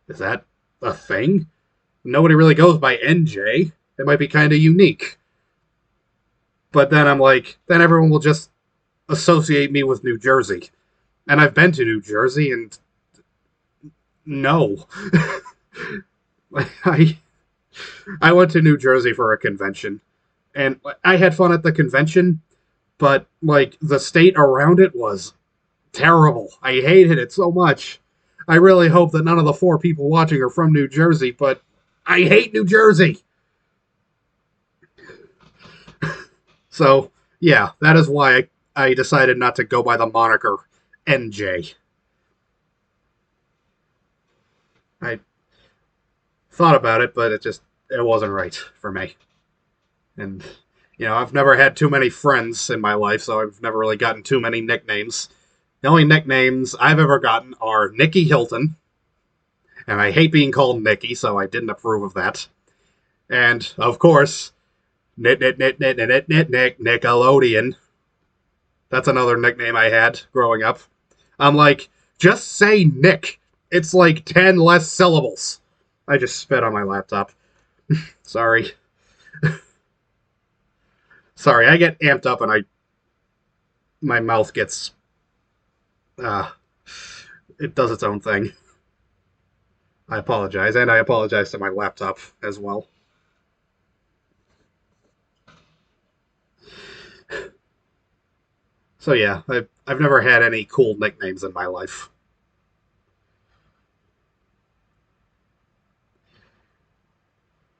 Speaker 1: is that a thing? Nobody really goes by NJ. It might be kind of unique. But then I'm like, then everyone will just associate me with New Jersey. And I've been to New Jersey, and no. I I went to New Jersey for a convention, and I had fun at the convention, but like the state around it was terrible. I hated it so much. I really hope that none of the 4 people watching are from New Jersey, but I hate New Jersey. So, yeah, that is why I decided not to go by the moniker NJ. I thought about it, but it wasn't right for me. And I've never had too many friends in my life, so I've never really gotten too many nicknames. The only nicknames I've ever gotten are Nicky Hilton, and I hate being called Nicky, so I didn't approve of that. And of course, Nickelodeon. That's another nickname I had growing up. I'm like, just say Nick. It's like 10 less syllables. I just spit on my laptop. Sorry. Sorry, I get amped up and my mouth gets uh it does its own thing. I apologize, and I apologize to my laptop as well. So yeah, I've never had any cool nicknames in my life.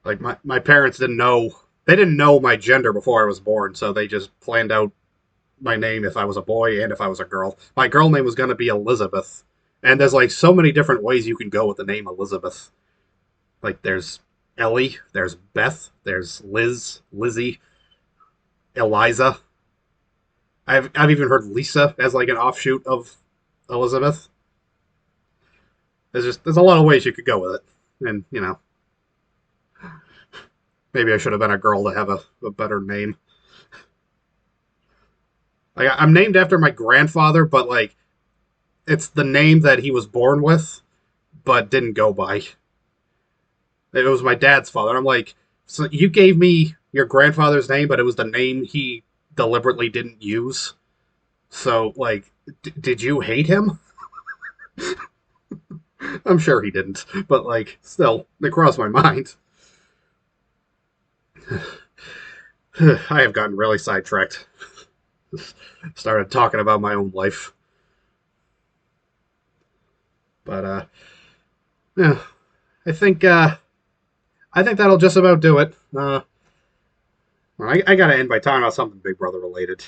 Speaker 1: Like my parents didn't know my gender before I was born, so they just planned out my name if I was a boy and if I was a girl. My girl name was gonna be Elizabeth. And there's like so many different ways you can go with the name Elizabeth. Like there's Ellie, there's Beth, there's Liz, Lizzie, Eliza. I've even heard Lisa as like an offshoot of Elizabeth. There's a lot of ways you could go with it. And maybe I should have been a girl to have a better name. Like I'm named after my grandfather, but like it's the name that he was born with, but didn't go by. It was my dad's father. I'm like, so you gave me your grandfather's name, but it was the name he deliberately didn't use. So like, did you hate him? I'm sure he didn't, but like, still, it crossed my mind. I have gotten really sidetracked. Started talking about my own life, but yeah, I think uh, I think that'll just about do it. I gotta end by talking about something Big Brother related.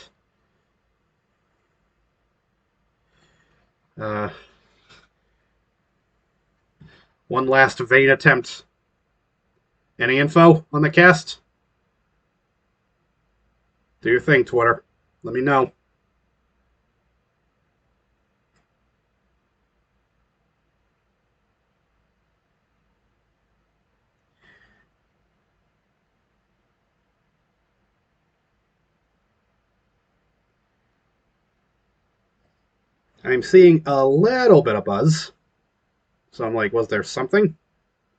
Speaker 1: Uh, One last vain attempt. Any info on the cast? Do your thing, Twitter. Let me know. I'm seeing a little bit of buzz. So I'm like, was there something?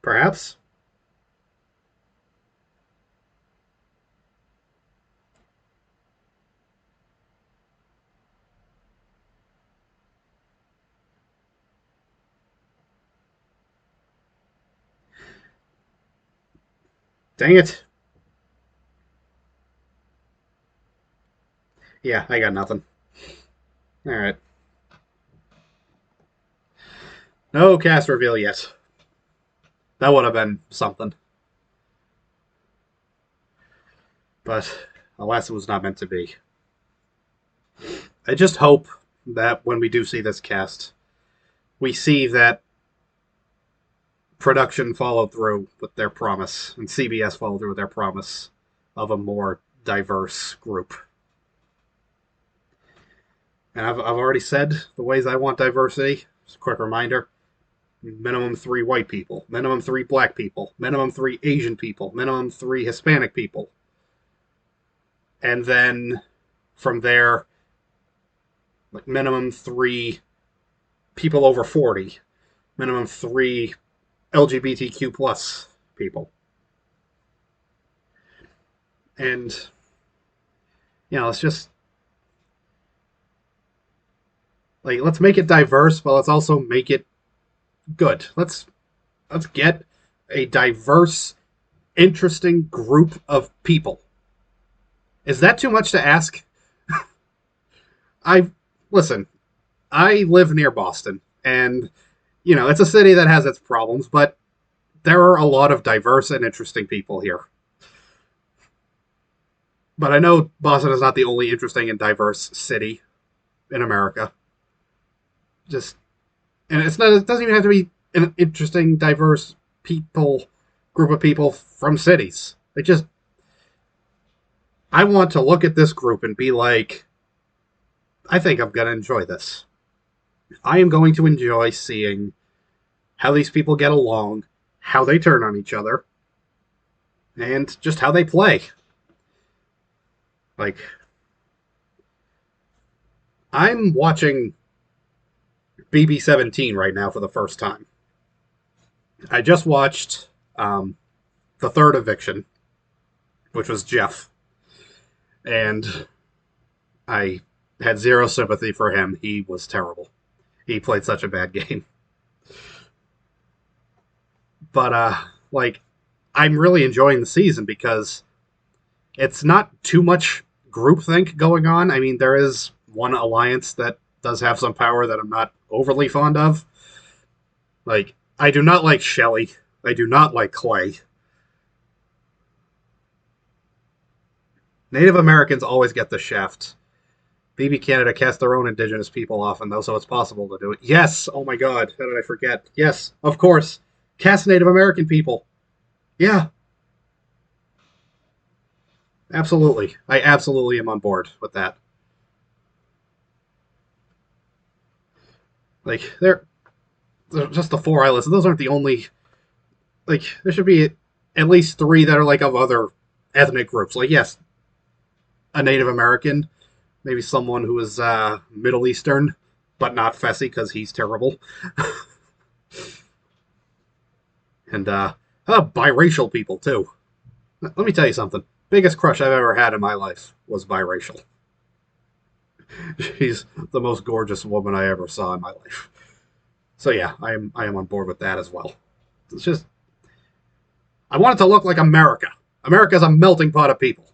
Speaker 1: Perhaps? Dang it. Yeah, I got nothing. Alright. No cast reveal yet. That would have been something. But alas, it was not meant to be. I just hope that when we do see this cast, we see that production followed through with their promise, and CBS followed through with their promise of a more diverse group. And I've already said the ways I want diversity. Just a quick reminder: minimum 3 white people, minimum 3 black people, minimum 3 Asian people, minimum 3 Hispanic people. And then from there, like minimum 3 people over 40, minimum 3 LGBTQ plus people. And, it's just like, let's make it diverse, but let's also make it good. Let's get a diverse, interesting group of people. Is that too much to ask? I listen. I live near Boston, and it's a city that has its problems, but there are a lot of diverse and interesting people here. But I know Boston is not the only interesting and diverse city in America. Just and it's not. It doesn't even have to be an interesting, diverse group of people from cities. I want to look at this group and be like, I think I'm going to enjoy this. I am going to enjoy seeing how these people get along, how they turn on each other, and just how they play. Like, I'm watching BB17 right now for the first time. I just watched the third eviction, which was Jeff, and I had zero sympathy for him. He was terrible. He played such a bad game. But I'm really enjoying the season because it's not too much groupthink going on. I mean, there is one alliance that does have some power that I'm not overly fond of. Like, I do not like Shelley. I do not like Clay. Native Americans always get the shaft. BB Canada cast their own indigenous people often, though, so it's possible to do it. Yes! Oh my god, how did I forget? Yes, of course. Cast Native American people. Yeah. Absolutely. I absolutely am on board with that. Like, they're just the 4 I listed. Those aren't the only. Like, there should be at least 3 that are, like, of other ethnic groups. Like, yes, a Native American, maybe someone who is Middle Eastern, but not Fessy because he's terrible. And biracial people, too. Let me tell you something. Biggest crush I've ever had in my life was biracial. She's the most gorgeous woman I ever saw in my life. So yeah, I am on board with that as well. It's just I want it to look like America. America's a melting pot of people.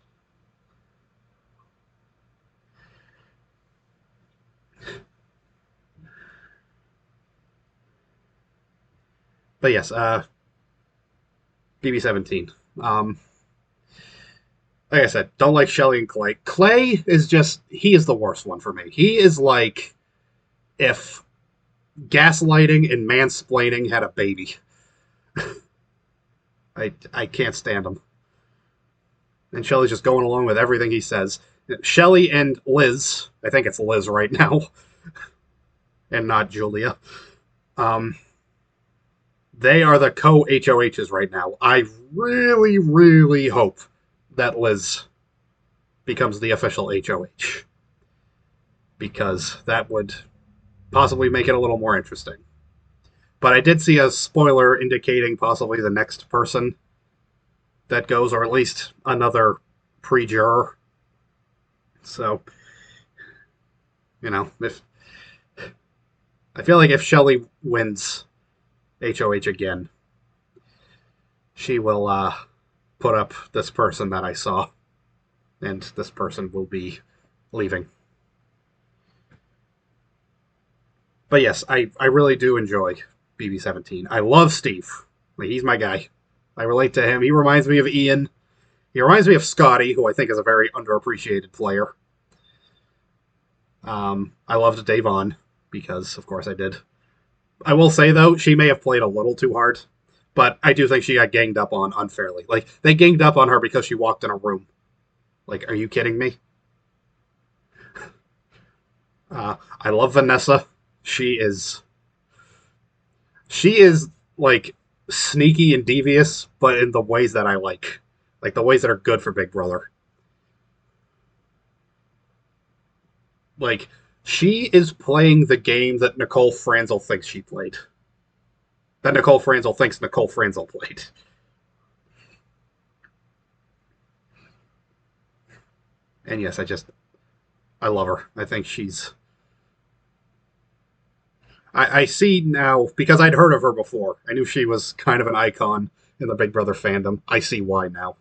Speaker 1: But yes, BB17. Like I said, don't like Shelley and Clay. Clay is he is the worst one for me. He is like if gaslighting and mansplaining had a baby. I can't stand him. And Shelley's just going along with everything he says. Shelly and Liz, I think it's Liz right now, and not Julia. Um, they are the co-HOHs right now. I really, really hope that Liz becomes the official HOH, because that would possibly make it a little more interesting. But I did see a spoiler indicating possibly the next person that goes, or at least another pre-juror. So, if I feel like if Shelly wins HOH again, she will put up this person that I saw, and this person will be leaving. But yes, I really do enjoy BB17. I love Steve. Like, he's my guy. I relate to him. He reminds me of Ian. He reminds me of Scotty, who I think is a very underappreciated player. I loved Davon because, of course, I did. I will say, though, she may have played a little too hard, but I do think she got ganged up on unfairly. Like, they ganged up on her because she walked in a room. Like, are you kidding me? I love Vanessa. She is like sneaky and devious, but in the ways that I like the ways that are good for Big Brother. Like, she is playing the game that Nicole Franzel thinks she played. That Nicole Franzel thinks Nicole Franzel played. And yes, I love her. I think she's. I see now, because I'd heard of her before. I knew she was kind of an icon in the Big Brother fandom. I see why now.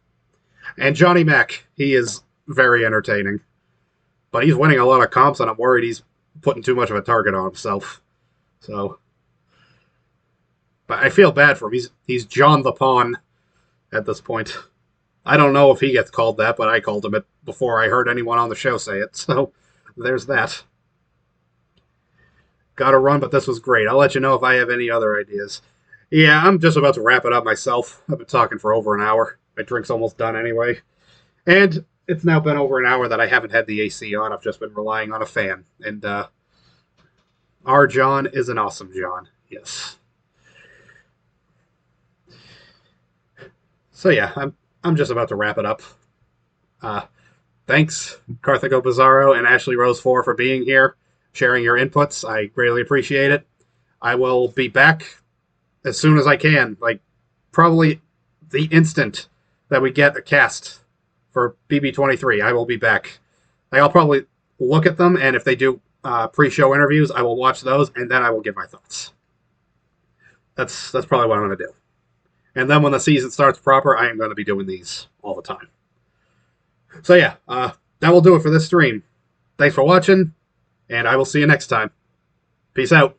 Speaker 1: And Johnny Mac, he is very entertaining. But he's winning a lot of comps, and I'm worried he's putting too much of a target on himself. So, but I feel bad for him. He's John the Pawn at this point. I don't know if he gets called that, but I called him it before I heard anyone on the show say it. So there's that. Gotta run, but this was great. I'll let you know if I have any other ideas. Yeah, I'm just about to wrap it up myself. I've been talking for over an hour. My drink's almost done anyway. And it's now been over an hour that I haven't had the AC on. I've just been relying on a fan. And our John is an awesome John. Yes. So yeah, I'm just about to wrap it up. Thanks, Carthago Bizarro and Ashley Rose 4 for being here, sharing your inputs. I greatly appreciate it. I will be back as soon as I can, like probably the instant that we get a cast for BB23. I will be back. Like, I'll probably look at them, and if they do pre-show interviews, I will watch those, and then I will give my thoughts. That's probably what I'm going to do. And then when the season starts proper, I am going to be doing these all the time. So yeah, that will do it for this stream. Thanks for watching, and I will see you next time. Peace out.